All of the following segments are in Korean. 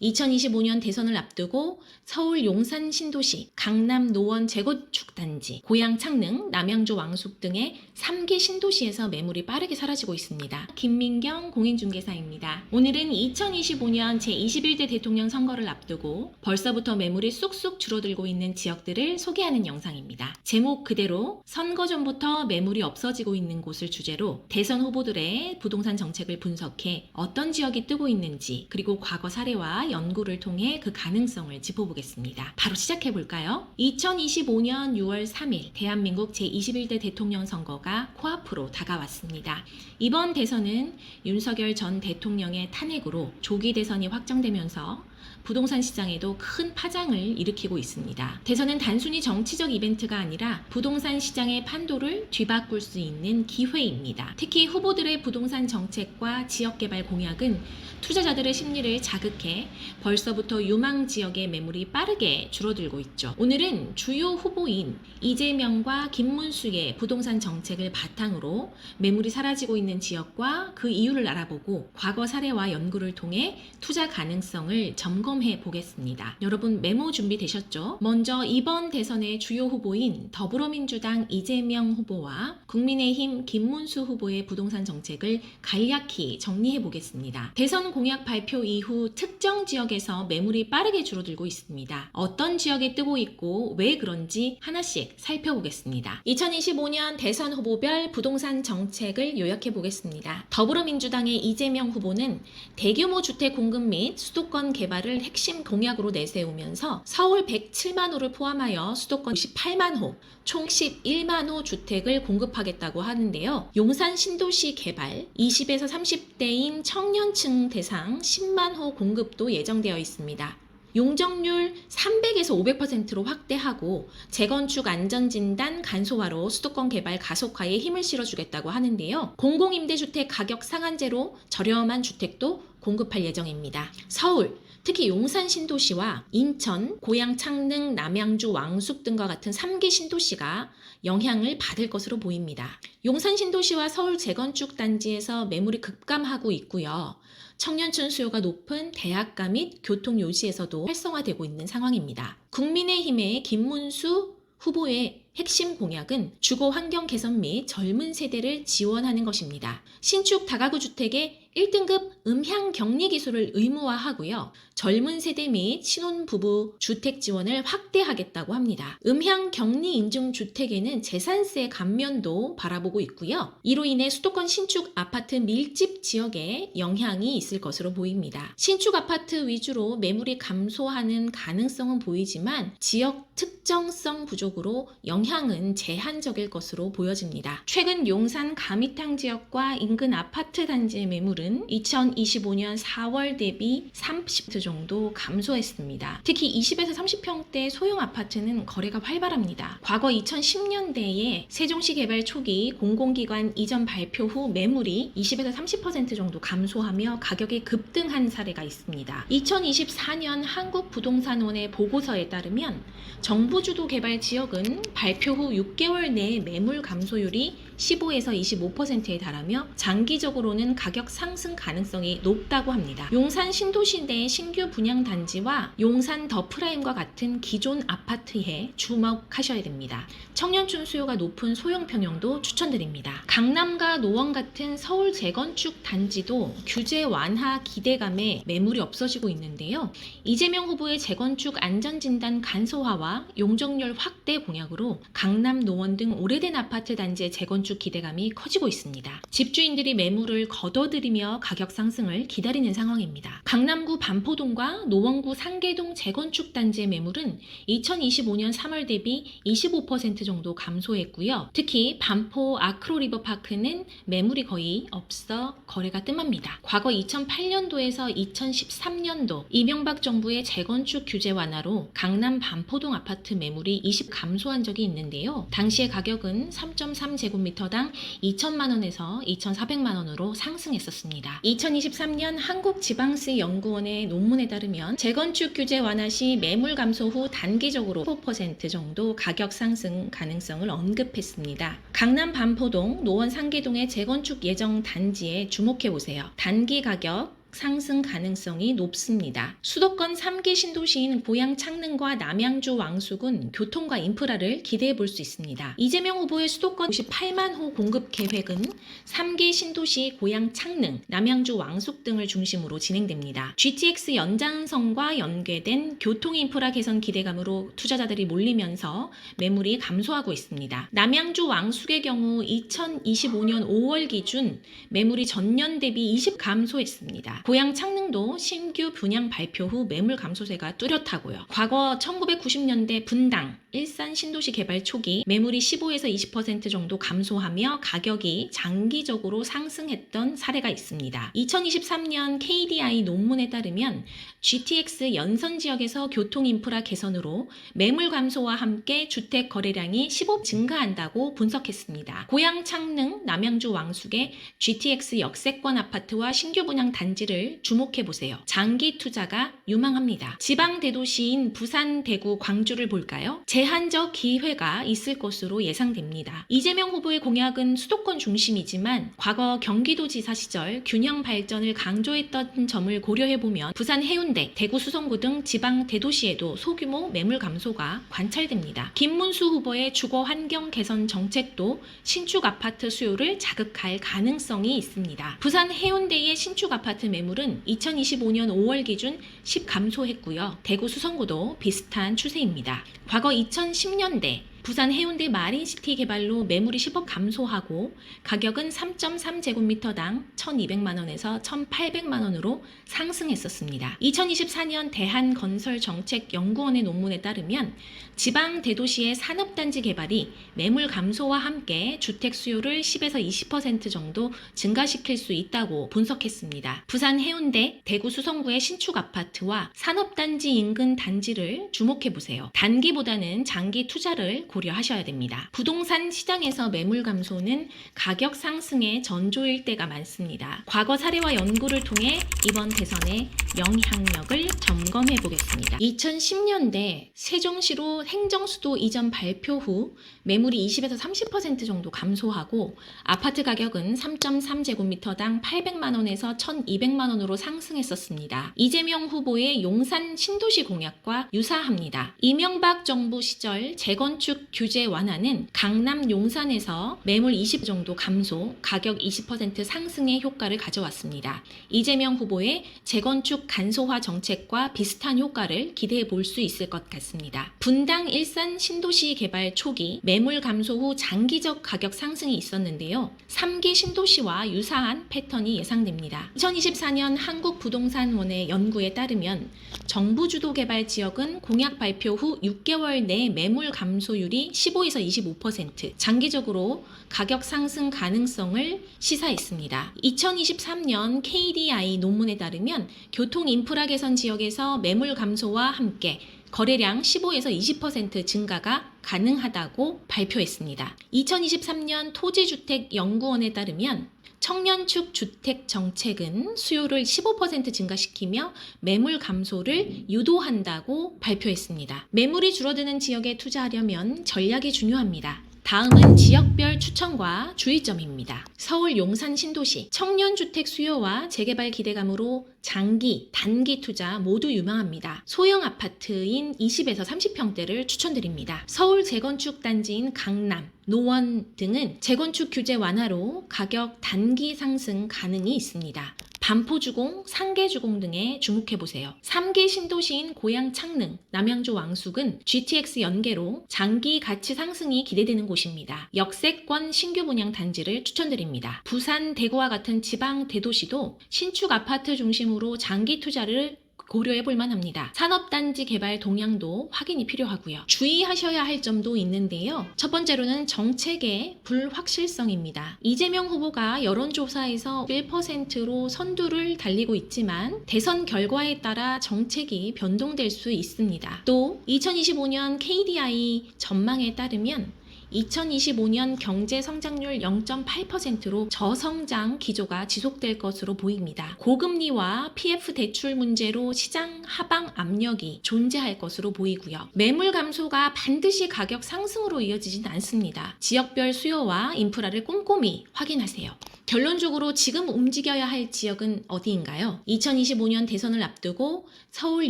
2025년 대선을 앞두고 서울 용산 신도시, 강남 노원 재건축 단지, 고양 창릉, 남양주 왕숙 등의 3개 신도시에서 매물이 빠르게 사라지고 있습니다. 김민경 공인중개사입니다. 오늘은 2025년 제21대 대통령 선거를 앞두고 벌써부터 매물이 쑥쑥 줄어들고 있는 지역들을 소개하는 영상입니다. 제목 그대로 선거 전부터 매물이 없어지고 있는 곳을 주제로 대선 후보들의 부동산 정책을 분석해 어떤 지역이 뜨고 있는지, 그리고 과거 사례와 연구를 통해 그 가능성을 짚어보겠습니다. 바로 시작해볼까요? 2025년 6월 3일 대한민국 제21대 대통령 선거가 코앞으로 다가왔습니다. 이번 대선은 윤석열 전 대통령의 탄핵으로 조기 대선이 확정되면서 부동산 시장에도 큰 파장을 일으키고 있습니다. 대선은 단순히 정치적 이벤트가 아니라 부동산 시장의 판도를 뒤바꿀 수 있는 기회입니다. 특히 후보들의 부동산 정책과 지역개발 공약은 투자자들의 심리를 자극해 벌써부터 유망 지역의 매물이 빠르게 줄어들고 있죠. 오늘은 주요 후보인 이재명과 김문수의 부동산 정책을 바탕으로 매물이 사라지고 있는 지역과 그 이유를 알아보고 과거 사례와 연구를 통해 투자 가능성을 점검해 보겠습니다. 여러분 메모 준비되셨죠? 먼저 이번 대선의 주요 후보인 더불어민주당 이재명 후보와 국민의힘 김문수 후보의 부동산 정책을 간략히 정리해 보겠습니다. 대선 공약 발표 이후 특정 지역에서 매물이 빠르게 줄어들고 있습니다. 어떤 지역에 뜨고 있고 왜 그런지 하나씩 살펴보겠습니다. 2025년 대선 후보별 부동산 정책을 요약해 보겠습니다. 더불어민주당의 이재명 후보는 대규모 주택 공급 및 수도권 개발을 핵심 공약으로 내세우면서 서울 107만 호를 포함하여 수도권 98만 호, 총 11만 호 주택을 공급하겠다고 하는데요. 용산 신도시 개발, 20에서 30대인 청년층 대상 10만 호 공급도 예정되어 있습니다. 용적률 300에서 500%로 확대하고 재건축 안전진단 간소화로 수도권 개발 가속화에 힘을 실어주겠다고 하는데요. 공공임대주택 가격 상한제로 저렴한 주택도 공급할 예정입니다. 서울, 특히 용산 신도시와 인천, 고양 창릉, 남양주 왕숙 등과 같은 3개 신도시가 영향을 받을 것으로 보입니다. 용산 신도시와 서울 재건축 단지에서 매물이 급감하고 있고요. 청년층 수요가 높은 대학가 및 교통 요지에서도 활성화되고 있는 상황입니다. 국민의힘의 김문수 후보의 핵심 공약은 주거 환경 개선 및 젊은 세대를 지원하는 것입니다. 신축 다가구 주택의 1등급 음향 격리 기술을 의무화하고요. 젊은 세대 및 신혼부부 주택 지원을 확대하겠다고 합니다. 음향 격리 인증 주택에는 재산세 감면도 바라보고 있고요. 이로 인해 수도권 신축 아파트 밀집 지역에 영향이 있을 것으로 보입니다. 신축 아파트 위주로 매물이 감소하는 가능성은 보이지만 지역 특정성 부족으로 영향은 제한적일 것으로 보여집니다. 최근 용산 가미탕 지역과 인근 아파트 단지의 매물은 2025년 4월 대비 30% 정도 감소했습니다. 특히 20에서 30평대 소형 아파트는 거래가 활발합니다. 과거 2010년대에 세종시 개발 초기 공공기관 이전 발표 후 매물이 20에서 30% 정도 감소하며 가격이 급등한 사례가 있습니다. 2024년 한국부동산원의 보고서에 따르면 정부 주도 개발 지역은 발표 후 6개월 내에 매물 감소율이 15에서 25%에 달하며 장기적으로는 가격 상승 가능성이 높다고 합니다. 용산 신도시 내 신규 분양 단지와 용산 더 프라임과 같은 기존 아파트에 주목하셔야 됩니다. 청년층 수요가 높은 소형 평형도 추천드립니다. 강남과 노원 같은 서울 재건축 단지도 규제 완화 기대감에 매물이 없어지고 있는데요. 이재명 후보의 재건축 안전진단 간소화와 용적률 확대 공약으로 강남, 노원 등 오래된 아파트 단지의 재건축 기대감이 커지고 있습니다. 집주인들이 매물을 거둬들이며 가격 상승을 기다리는 상황입니다. 강남구 반포동과 노원구 상계동 재건축 단지의 매물은 2025년 3월 대비 25% 정도 감소했고요. 특히 반포 아크로리버파크는 매물이 거의 없어 거래가 뜸합니다. 과거 2008년도에서 2013년도 이명박 정부의 재건축 규제 완화로 강남 반포동 아파트 매물이 20% 감소한 적이 있는데요. 당시의 가격은 3.3제곱미터당 2천만 원에서 2,400만 원으로 상승했었습니다. 2023년 한국지방세연구원의 논문에 따르면 재건축 규제 완화 시 매물 감소 후 단기적으로 15% 정도 가격 상승 가능성을 언급했습니다. 강남 반포동, 노원 상계동의 재건축 예정 단지에 주목해보세요. 단기 가격 상승 가능성이 높습니다. 수도권 3기 신도시인 고양 창릉과 남양주 왕숙은 교통과 인프라를 기대해 볼 수 있습니다. 이재명 후보의 수도권 58만 호 공급 계획은 3기 신도시 고양 창릉, 남양주 왕숙 등을 중심으로 진행됩니다. GTX 연장선과 연계된 교통 인프라 개선 기대감으로 투자자들이 몰리면서 매물이 감소하고 있습니다. 남양주 왕숙의 경우 2025년 5월 기준 매물이 전년 대비 20% 감소했습니다. 고양 창릉도 신규 분양 발표 후 매물 감소세가 뚜렷하고요. 과거 1990년대 분당, 일산 신도시 개발 초기 매물이 15에서 20% 정도 감소하며 가격이 장기적으로 상승했던 사례가 있습니다. 2023년 KDI 논문에 따르면 GTX 연선 지역에서 교통 인프라 개선으로 매물 감소와 함께 주택 거래량이 15% 증가한다고 분석했습니다. 고양 창릉, 남양주 왕숙의 GTX 역세권 아파트와 신규 분양 단지를 주목해 보세요. 장기 투자가 유망합니다. 지방 대도시인 부산, 대구, 광주를 볼까요? 제한적 기회가 있을 것으로 예상됩니다. 이재명 후보의 공약은 수도권 중심이지만 과거 경기도지사 시절 균형 발전을 강조했던 점을 고려해보면 부산 해운대, 대구 수성구 등 지방 대도시에도 소규모 매물 감소가 관찰됩니다. 김문수 후보의 주거 환경 개선 정책도 신축 아파트 수요를 자극할 가능성이 있습니다. 부산 해운대의 신축 아파트 매물은 2025년 5월 기준 10% 감소했고요. 대구 수성구도 비슷한 추세입니다. 과거 2010년대 부산 해운대 마린시티 개발로 매물이 10% 감소하고 가격은 3.3제곱미터당 1,200만원에서 1,800만원으로 상승했었습니다. 2024년 대한건설정책연구원의 논문에 따르면 지방 대도시의 산업단지 개발이 매물 감소와 함께 주택 수요를 10에서 20% 정도 증가시킬 수 있다고 분석했습니다. 부산 해운대, 대구 수성구의 신축 아파트와 산업단지 인근 단지를 주목해보세요. 단기보다는 장기 투자를 고려하셔야 됩니다. 부동산 시장에서 매물 감소는 가격 상승의 전조일 때가 많습니다. 과거 사례와 연구를 통해 이번 대선의 영향력을 점검해 보겠습니다. 2010년대 세종시로 행정수도 이전 발표 후 매물이 20에서 30% 정도 감소하고 아파트 가격은 3.3제곱미터당 800만원에서 1,200만원으로 상승했었습니다. 이재명 후보의 용산 신도시 공약과 유사합니다. 이명박 정부 시절 재건축 규제 완화는 강남 용산에서 매물 20% 정도 감소, 가격 20% 상승의 효과를 가져왔습니다. 이재명 후보의 재건축 간소화 정책과 비슷한 효과를 기대해 볼 수 있을 것 같습니다. 분당 일산 신도시 개발 초기 매물 감소 후 장기적 가격 상승이 있었는데요. 3기 신도시와 유사한 패턴이 예상됩니다. 2024년 한국부동산원의 연구에 따르면 정부 주도 개발 지역은 공약 발표 후 6개월 내 매물 감소율이 15에서 25%, 장기적으로 가격 상승 가능성을 시사했습니다. 2023년 KDI 논문에 따르면 교통 인프라 개선 지역에서 매물 감소와 함께 거래량 15에서 20% 증가가 가능하다고 발표했습니다. 2023년 토지주택연구원에 따르면 청년축 주택 정책은 수요를 15% 증가시키며 매물 감소를 유도한다고 발표했습니다. 매물이 줄어드는 지역에 투자하려면 전략이 중요합니다. 다음은 지역별 추천과 주의점입니다. 서울 용산 신도시 청년주택 수요와 재개발 기대감으로 장기, 단기 투자 모두 유망합니다. 소형 아파트인 20에서 30평대를 추천드립니다. 서울 재건축 단지인 강남, 노원 등은 재건축 규제 완화로 가격 단기 상승 가능이 있습니다. 반포주공, 상계주공 등에 주목해보세요. 3기 신도시인 고양 창릉, 남양주 왕숙은 GTX 연계로 장기 가치 상승이 기대되는 곳입니다. 역세권 신규 분양 단지를 추천드립니다. 부산, 대구와 같은 지방 대도시도 신축 아파트 중심으로 장기 투자를 고려해 볼 만합니다. 산업단지 개발 동향도 확인이 필요하고요. 주의하셔야 할 점도 있는데요. 첫 번째로는 정책의 불확실성입니다. 이재명 후보가 여론조사에서 1%로 선두를 달리고 있지만 대선 결과에 따라 정책이 변동될 수 있습니다. 또 2025년 KDI 전망에 따르면 2025년 경제 성장률 0.8%로 저성장 기조가 지속될 것으로 보입니다. 고금리와 PF 대출 문제로 시장 하방 압력이 존재할 것으로 보이고요. 매물 감소가 반드시 가격 상승으로 이어지진 않습니다. 지역별 수요와 인프라를 꼼꼼히 확인하세요. 결론적으로 지금 움직여야 할 지역은 어디인가요? 2025년 대선을 앞두고 서울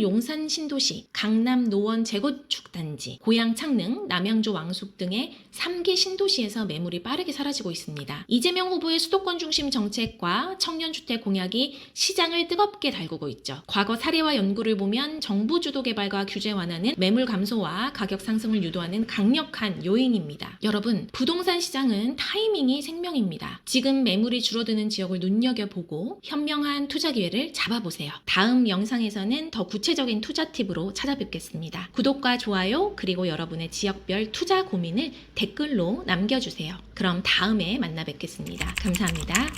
용산 신도시, 강남 노원 재건축 단지, 고양 창릉, 남양주 왕숙 등의 3개 신도시에서 매물이 빠르게 사라지고 있습니다. 이재명 후보의 수도권 중심 정책과 청년주택 공약이 시장을 뜨겁게 달구고 있죠. 과거 사례와 연구를 보면 정부 주도 개발과 규제 완화는 매물 감소와 가격 상승을 유도하는 강력한 요인입니다. 여러분, 부동산 시장은 타이밍이 생명입니다. 지금 매물이 줄어드는 지역을 눈여겨보고 현명한 투자 기회를 잡아보세요. 다음 영상에서는 더 구체적인 투자 팁으로 찾아뵙겠습니다. 구독과 좋아요 그리고 여러분의 지역별 투자 고민을 댓글로 남겨주세요. 그럼 다음에 만나 뵙겠습니다. 감사합니다.